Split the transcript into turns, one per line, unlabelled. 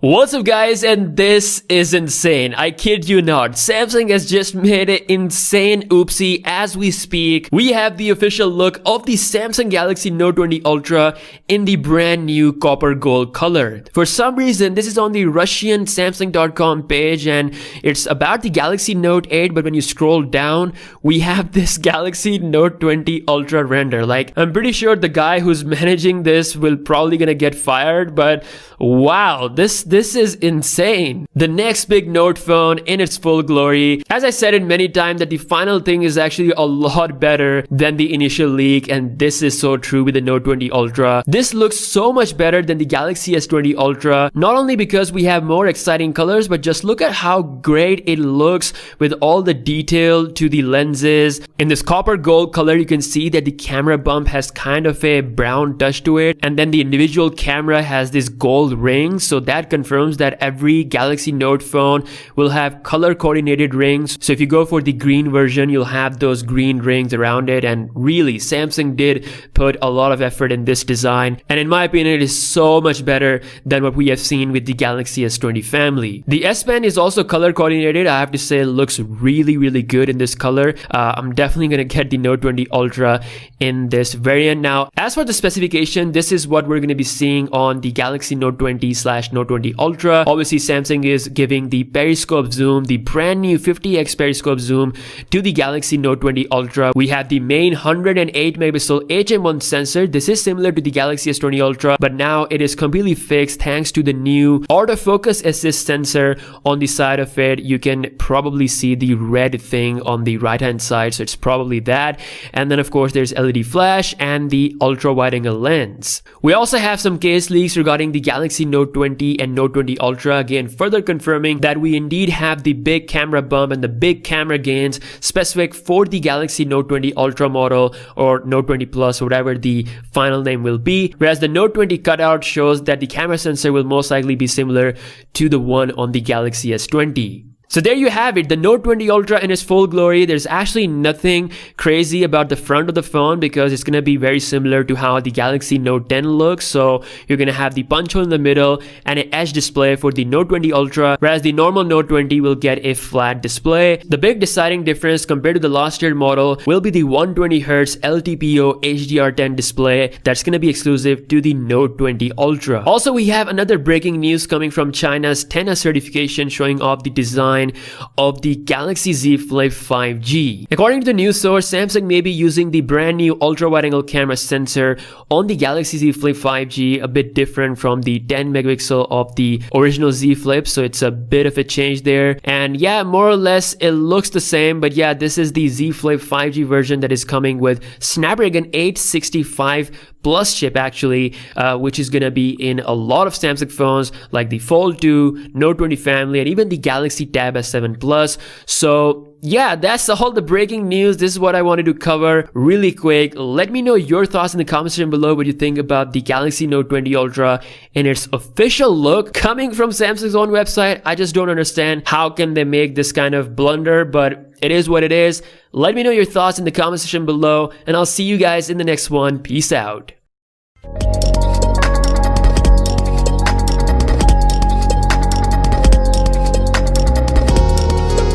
What's up guys, and this is insane. I kid you not. Samsung has just made an insane oopsie as we speak. We have the official look of the Samsung Galaxy Note 20 Ultra in the brand new copper gold color. For some reason, this is on the Russian Samsung.com page and it's about the Galaxy Note 8, but when you scroll down, we have this Galaxy Note 20 Ultra render. Like, I'm pretty sure the guy who's managing this will probably gonna get fired, but wow, this is insane. The next big Note phone in its full glory. As I said it many times, that the final thing is actually a lot better than the initial leak, and this is so true with the Note 20 Ultra. This looks so much better than the Galaxy S20 Ultra, not only because we have more exciting colors, but just look at how great it looks with all the detail to the lenses. In this copper gold color, you can see that the camera bump has kind of a brown touch to it, and then the individual camera has this gold ring, so that confirms that every Galaxy Note phone will have color coordinated rings. So if you go for the green version, you'll have those green rings around it, and really Samsung did put a lot of effort in this design, and in my opinion it is so much better than what we have seen with the Galaxy S20 family. The S Pen is also color coordinated. I have to say it looks really good in this color. I'm definitely gonna get the Note 20 Ultra in this variant. Now, as for the specification, this is what we're gonna be seeing on the Galaxy Note 20/Note 20 Ultra. Obviously, Samsung is giving the periscope zoom, the brand new 50x periscope zoom to the Galaxy Note 20 Ultra. We have the main 108 megapixel HM1 sensor. This is similar to the Galaxy S20 Ultra, but now it is completely fixed thanks to the new autofocus assist sensor on the side of it. You can probably see the red thing on the right hand side, so it's probably that. And then of course there's LED flash and the ultra wide angle lens. We also have some case leaks regarding the Galaxy Note 20 and Note 20 Ultra, again further confirming that we indeed have the big camera bump and the big camera gains specific for the Galaxy Note 20 Ultra model, or Note 20 Plus, whatever the final name will be, whereas the Note 20 cutout shows that the camera sensor will most likely be similar to the one on the Galaxy S20. So there you have it, the Note 20 Ultra in its full glory. There's actually nothing crazy about the front of the phone because it's going to be very similar to how the Galaxy Note 10 looks. So you're going to have the punch hole in the middle and an edge display for the Note 20 Ultra, whereas the normal Note 20 will get a flat display. The big deciding difference compared to the last year model will be the 120Hz LTPO HDR10 display that's going to be exclusive to the Note 20 Ultra. Also, we have another breaking news coming from China's 10 certification showing off the design of the Galaxy Z Flip 5G. According to the news source, Samsung may be using the brand new ultra wide angle camera sensor on the Galaxy Z Flip 5G, a bit different from the 10 megapixel of the original Z Flip, so it's a bit of a change there. And yeah, more or less it looks the same, but yeah, this is the Z Flip 5G version that is coming with Snapdragon 865 Plus chip actually, which is gonna be in a lot of Samsung phones like the Fold 2, Note 20 family, and even the Galaxy Tab S7 Plus. So yeah, that's all the breaking news. This is what I wanted to cover really quick. Let me know your thoughts in the comment section below, what you think about the Galaxy Note 20 Ultra in its official look coming from Samsung's own website. I just don't understand how can they make this kind of blunder, but it is what it is. Let me know your thoughts in the comment section below, and I'll see you guys in the next one. Peace out.